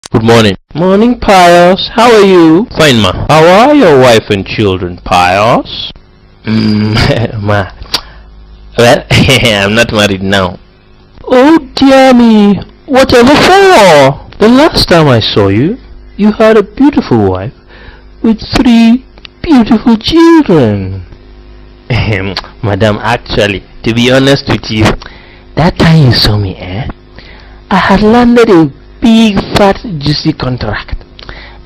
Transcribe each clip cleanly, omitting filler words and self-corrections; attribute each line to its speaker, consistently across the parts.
Speaker 1: Good morning. Morning, Pius. How are you? Fine, ma. How are your wife and children, Pius? Ma. Well, I'm not married now. Oh, dear me. Whatever for? The last time I saw you, you had a beautiful wife with 3 beautiful children. Madam, actually, to be honest with you, that time you saw me, I had landed a big, fat, juicy contract.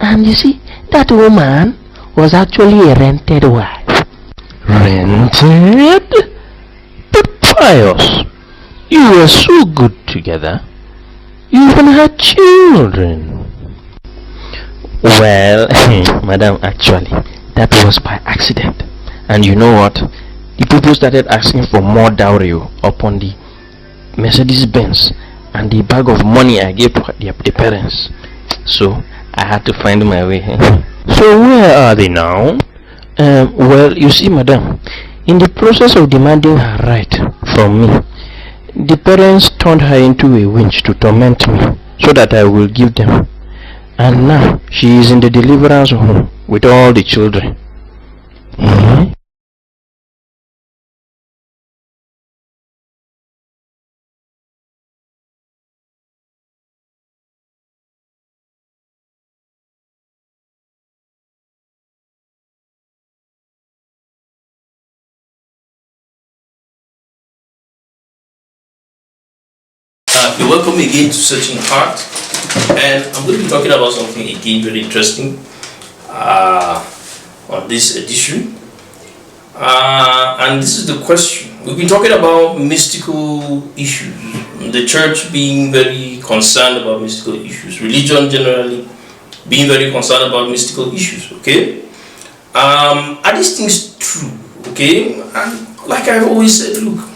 Speaker 1: And you see, that woman was actually a rented wife. Rented? But Pius, you were so good together. You even had children. Well, madam, actually, that was by accident. And you know what? The people started asking for more dowry upon the Mercedes Benz and the bag of money I gave to the parents. So I had to find my way. So where are they now? Well, you see, madam, in the process of demanding her right from me, the parents turned her into a winch to torment me so that I will give them. And now she is in the deliverance home with all the children.
Speaker 2: You're welcome again to Searching Heart, and I'm going to be talking about something again very interesting on this edition. And this is the question. We've been talking about mystical issues, the church being very concerned about mystical issues, religion generally being very concerned about mystical issues. Okay, are these things true? Okay, and like I've always said, look,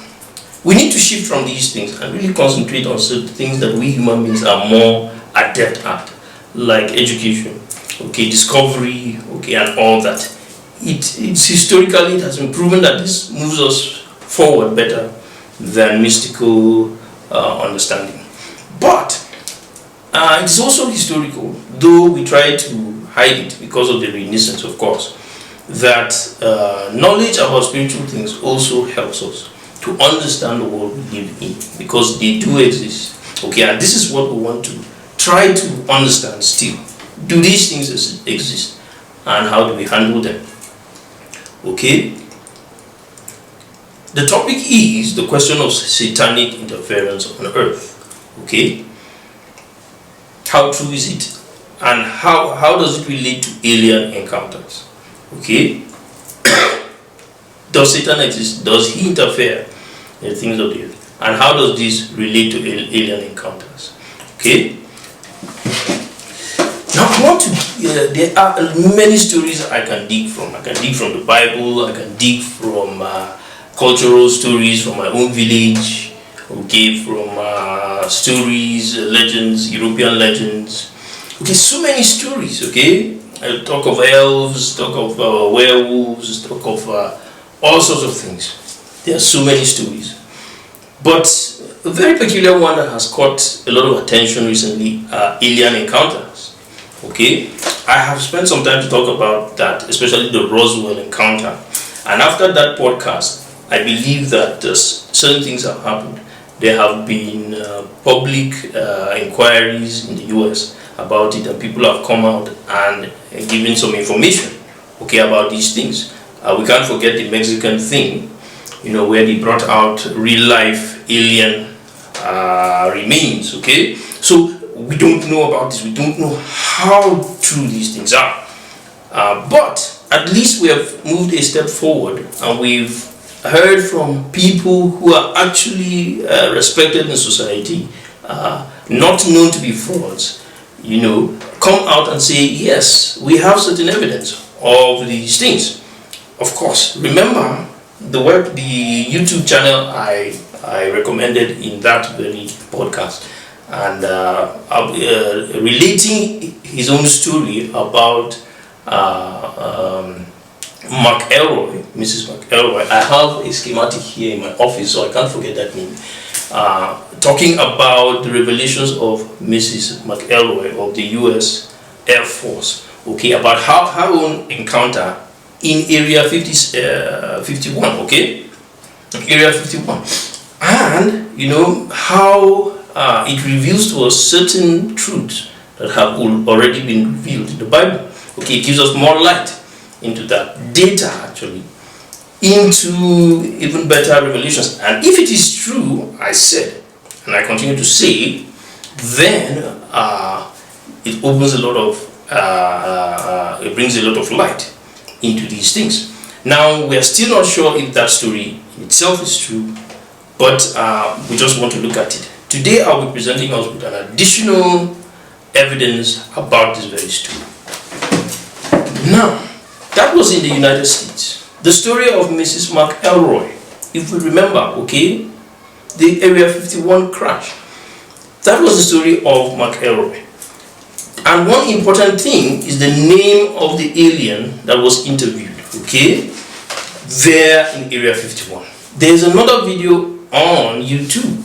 Speaker 2: we need to shift from these things and really concentrate on certain things that we human beings are more adept at, like education, okay, discovery, okay, and all that. It's historically, it has been proven that this moves us forward better than mystical understanding. But it's also historical, though we try to hide it because of the Renaissance, of course, that knowledge about spiritual things also helps us to understand the world we live in, because they do exist. Okay, and this is what we want to try to understand still. Do these things exist? And how do we handle them? Okay. The topic is the question of satanic interference on earth. Okay. How true is it? And how does it relate to alien encounters? Okay. Does Satan exist? Does he interfere in the things of the earth? And how does this relate to alien encounters? Okay. Now I want to. There are many stories I can dig from. I can dig from the Bible. I can dig from cultural stories from my own village. Okay, from stories, legends, European legends. Okay, so many stories. Okay, I talk of elves, talk of werewolves, talk of all sorts of things. There are so many stories, but a very peculiar one that has caught a lot of attention recently are alien encounters. Okay, I have spent some time to talk about that, especially the Roswell encounter, and after that podcast, I believe that certain things have happened. There have been public inquiries in the US about it, and people have come out and given some information, okay, about these things. We can't forget the Mexican thing, where they brought out real life alien remains. Okay, so we don't know about this. We don't know how true these things are, but at least we have moved a step forward, and we've heard from people who are actually respected in society, not known to be frauds, come out and say, yes, we have certain evidence of these things. Of course, remember the YouTube channel I recommended in that very podcast, and relating his own story about Mrs. McElroy. I have a schematic here in my office, so I can't forget that name. talking about the revelations of Mrs. McElroy of the U.S. Air Force, okay, about her own encounter in Area 51, okay, Area 51, and you know how it reveals to us certain truths that have already been revealed in the Bible. Okay, it gives us more light into that data, actually, into even better revelations. And if it is true, I said, and I continue to say, then it opens a lot of, it brings a lot of light into these things. Now, we are still not sure if that story in itself is true, but we just want to look at it. Today, I'll be presenting us with an additional evidence about this very story. Now, that was in the United States. The story of Mrs. McElroy, if we remember, okay, the Area 51 crash. That was the story of McElroy. And one important thing is the name of the alien that was interviewed, okay, there in Area 51. There's another video on YouTube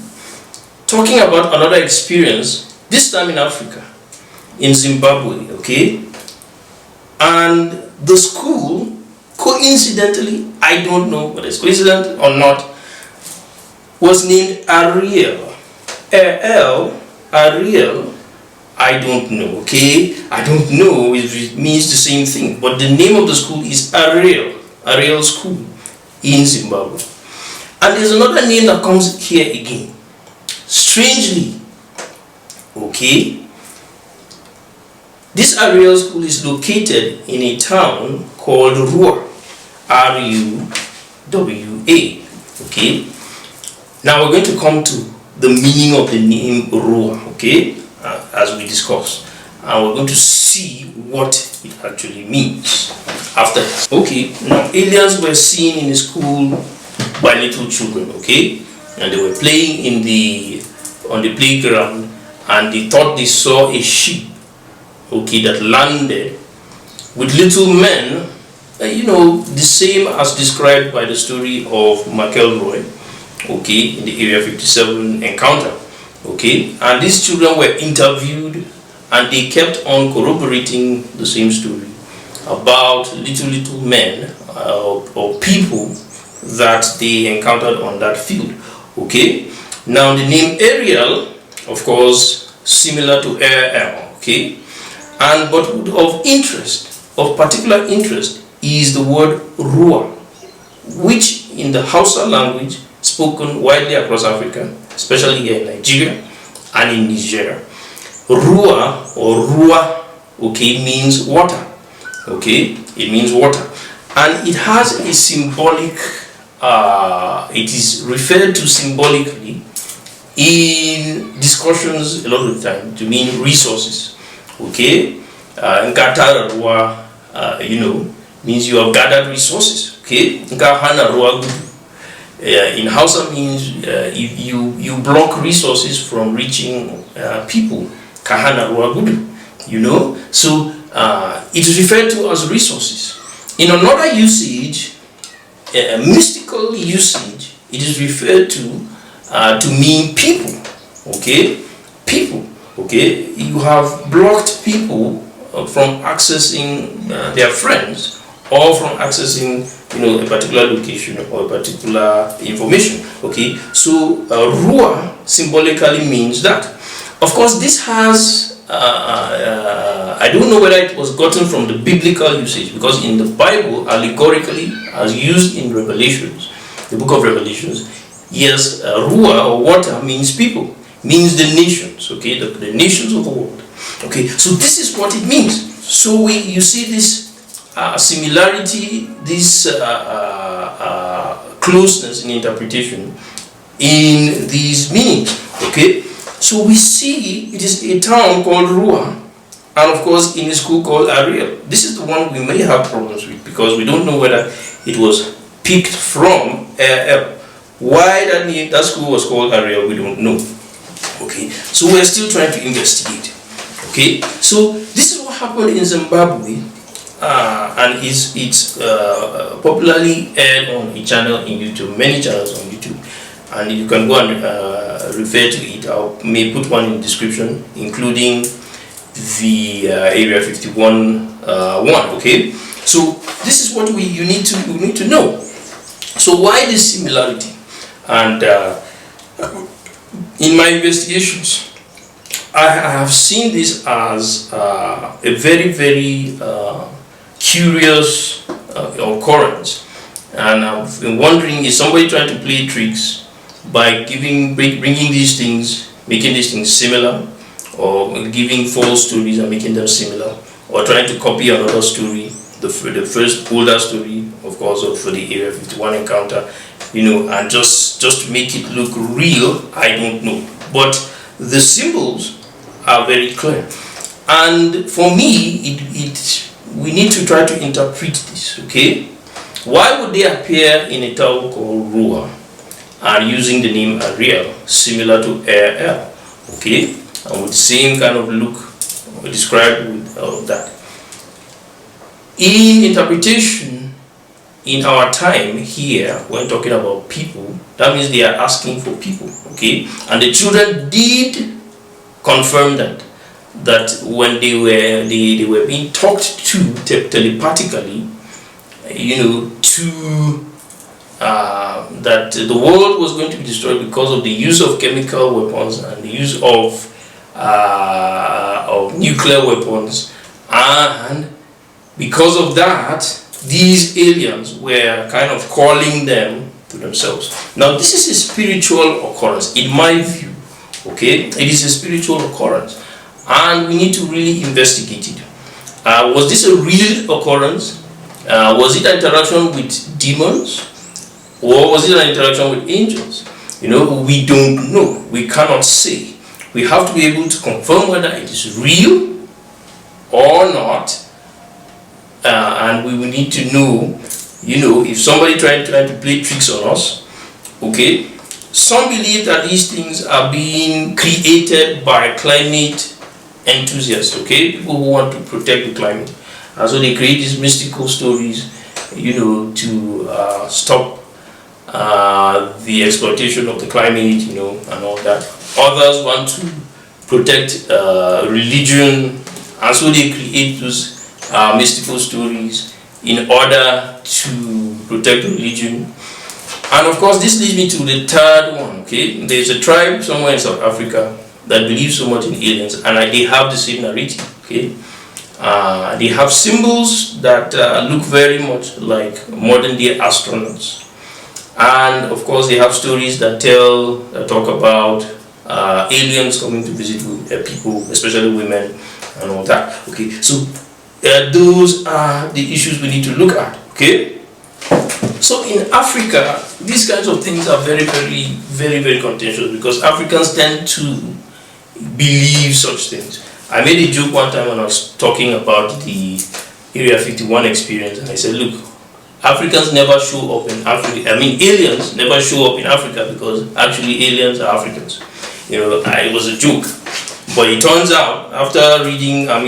Speaker 2: talking about another experience, this time in Africa, in Zimbabwe, okay? And the school, coincidentally, I don't know whether it's coincident or not, was named Ariel. Ariel, I don't know, okay? I don't know if it means the same thing, but the name of the school is Ariel School in Zimbabwe. And there's another name that comes here again. Strangely, okay, this Ariel School is located in a town called Ruwa, R-U-W-A, okay. Now we're going to come to the meaning of the name Ruwa, okay, as we discuss, and we're going to see what it actually means after. Okay, now aliens were seen in the school by little children, okay, and they were playing on the playground, and they thought they saw a ship, okay, that landed with little men, you know, the same as described by the story of McElroy, okay, in the Area 57 encounter, okay. And these children were interviewed, and they kept on corroborating the same story about little men or people that they encountered on that field, okay. Now the name Ariel, of course, similar to Ariel, okay, and but of interest, of particular interest, is the word Ruwa, which in the Hausa language spoken widely across Africa, especially here in Nigeria and in Niger, Ruwa or Ruwa, okay, means water, okay, it means water, and it has a symbolic, it is referred to symbolically in discussions a lot of the time to mean resources, okay. Nkata Ruwa, you know, means you have gathered resources, okay. Nkahana Ruwa in Hausa means you block resources from reaching people. Kahana Ruwa Gudu, you know. So it is referred to as resources. In another usage, mystical usage, it is referred to mean people, okay. People, okay. You have blocked people from accessing their friends, or from accessing, you know, a particular location or a particular information, okay. So Ruwa symbolically means that. Of course, this has I don't know whether it was gotten from the biblical usage, because in the Bible, allegorically, as used in Revelations, the book of Revelations, yes, Ruwa or water means people, means the nations, okay, the nations of the world, okay. So this is what it means. So you see this similarity, this closeness in interpretation in these meanings, okay. So we see it is a town called Ruwa, and of course in a school called Ariel. This is the one we may have problems with, because we don't know whether it was picked from Ariel. Why that school was called Ariel, we don't know, okay. So we're still trying to investigate, okay. So this is what happened in Zimbabwe, and it's popularly aired on a channel in YouTube, many channels on YouTube. and you can go and refer to it. I may put one in the description, including the Area 51 one. Okay, so this is what you need to know. So why this similarity? And in my investigations, I have seen this as a very, very curious occurrence, and I've been wondering, is somebody trying to play tricks by bringing these things, making these things similar, or giving false stories and making them similar, or trying to copy another story, the first older story, of course, for the Area 51 encounter, and just to make it look real? I don't know, but the symbols are very clear, and for me, we need to try to interpret this. Okay, why would they appear in a town called Ruwa and using the name Ariel, similar to Ariel? Okay, and with the same kind of look described with that. In interpretation, in our time here, when talking about people, that means they are asking for people. Okay, and the children did confirm that when they were being talked to telepathically, that the world was going to be destroyed because of the use of chemical weapons and the use of nuclear weapons, and because of that, these aliens were kind of calling them to themselves. Now, this is a spiritual occurrence, in my view. Okay, it is a spiritual occurrence, and we need to really investigate it. Was this a real occurrence? Was it an interaction with demons, or was it an interaction with angels? We don't know. We cannot say. We have to be able to confirm whether it is real or not, and we will need to know, if somebody trying to play tricks on us. Okay, some believe that these things are being created by climate enthusiasts. Okay, people who want to protect the climate, and so they create these mystical stories, to stop the exploitation of the climate, and all that. Others want to protect religion, and so they create those mystical stories in order to protect religion. And of course, this leads me to the third one. Okay, there's a tribe somewhere in South Africa that believes so much in aliens, and they have the same narrative. Okay, they have symbols that look very much like modern day astronauts, and of course, they have stories that talk about aliens coming to visit people, especially women, and all that. Okay, so those are the issues we need to look at. Okay. So in Africa, these kinds of things are very, very, very, very contentious, because Africans tend to believe such things. I made a joke one time when I was talking about the Area 51 experience, and I said, look, Africans never show up in Africa. Aliens never show up in Africa, because actually aliens are Africans. It was a joke. But it turns out, after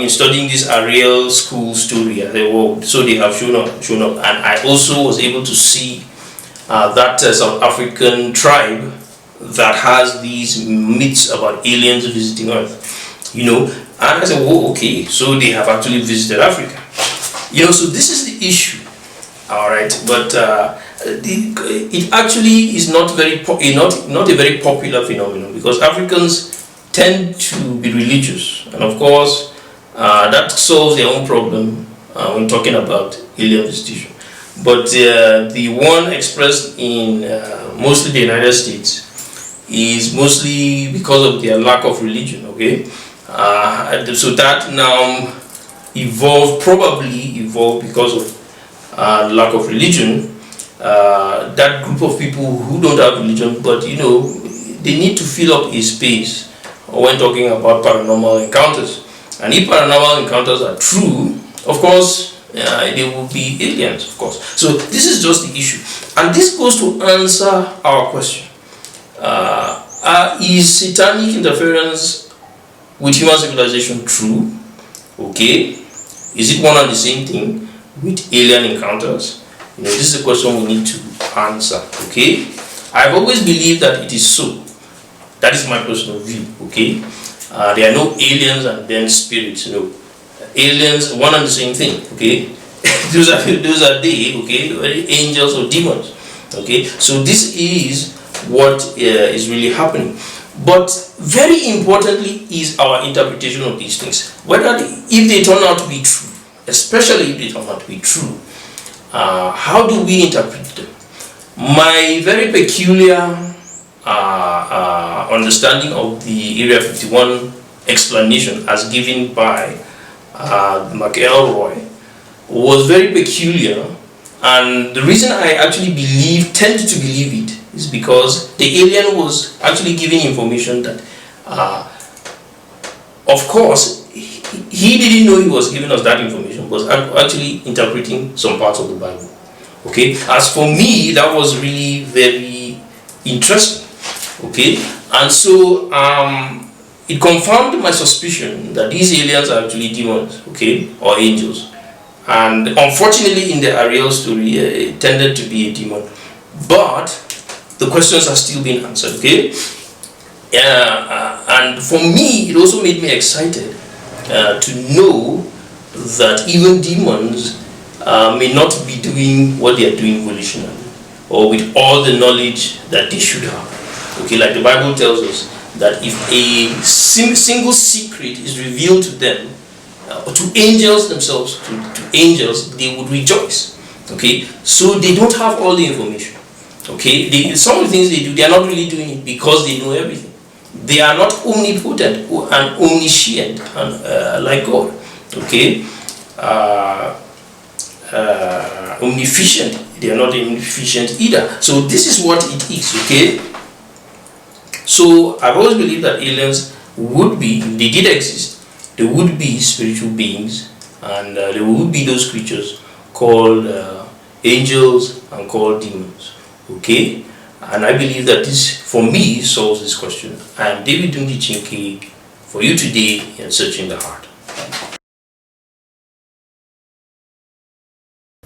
Speaker 2: studying this Ariel school story, I said, whoa, so they have shown up. And I also was able to see that South African tribe that has these myths about aliens visiting Earth, and I said, whoa, okay, so they have actually visited Africa. So this is the issue, all right, but it actually is not a very popular phenomenon, because Africans tend to be religious, and of course that solves their own problem when talking about alien visitation. But the one expressed in mostly the United States is mostly because of their lack of religion. Okay, so that now probably evolved because of lack of religion. That group of people who don't have religion, but they need to fill up a space when talking about paranormal encounters. And if paranormal encounters are true, of course, they will be aliens, of course. So this is just the issue. And this goes to answer our question. Is satanic interference with human civilization true? Okay. Is it one and the same thing with alien encounters? This is a question we need to answer. Okay. I've always believed that it is so. That is my personal view. Okay, there are no aliens and then spirits. No, aliens, one and the same thing. Okay, those are they. Okay, angels or demons. Okay, so this is what is really happening. But very importantly is our interpretation of these things. If they turn out to be true, especially if they turn out to be true, how do we interpret them? My very peculiar understanding of the Area 51 explanation as given by McElroy was very peculiar, and the reason I actually tended to believe it is because the alien was actually giving information that, of course, he didn't know he was giving us that information, was actually interpreting some parts of the Bible. Okay, as for me, that was really very interesting. Okay, and so it confirmed my suspicion that these aliens are actually demons, okay, or angels. And unfortunately, in the Ariel story, it tended to be a demon, but the questions are still being answered. Okay, and for me, it also made me excited to know that even demons may not be doing what they are doing volitionally or with all the knowledge that they should have. Okay, like the Bible tells us that if a single secret is revealed to them, to angels themselves, to angels, they would rejoice. Okay, so they don't have all the information. Okay, some of the things they do, they are not really doing it because they know everything. They are not omnipotent and omniscient and like God. Okay, omniscient. They are not omniscient either. So this is what it is. Okay. So I've always believed that aliens would be, if they did exist, they would be spiritual beings, and there would be those creatures called angels and called demons. Okay, and I believe that this, for me, solves this question. I am David Dundi Chinke for you today in Searching the Heart.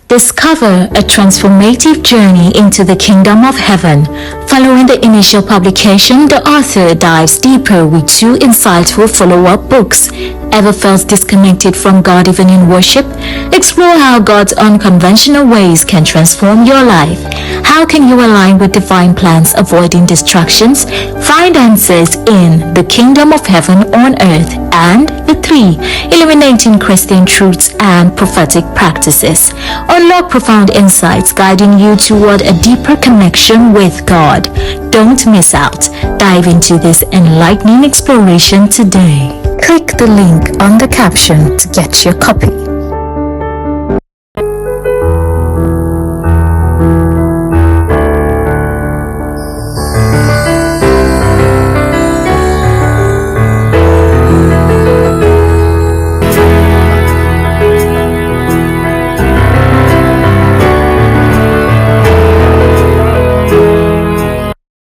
Speaker 3: Discover a transformative journey into the kingdom of heaven. Following the initial publication, the author dives deeper with two insightful follow-up books. Ever felt disconnected from God even in worship? Explore how God's unconventional ways can transform your life. How can you align with divine plans, avoiding distractions? Find answers in The Kingdom of Heaven on Earth and The 3, Illuminating Christian Truths and Prophetic Practices. Unlock profound insights guiding you toward a deeper connection with God. Don't miss out. Dive into this enlightening exploration today. Click the link on the caption to get your copy.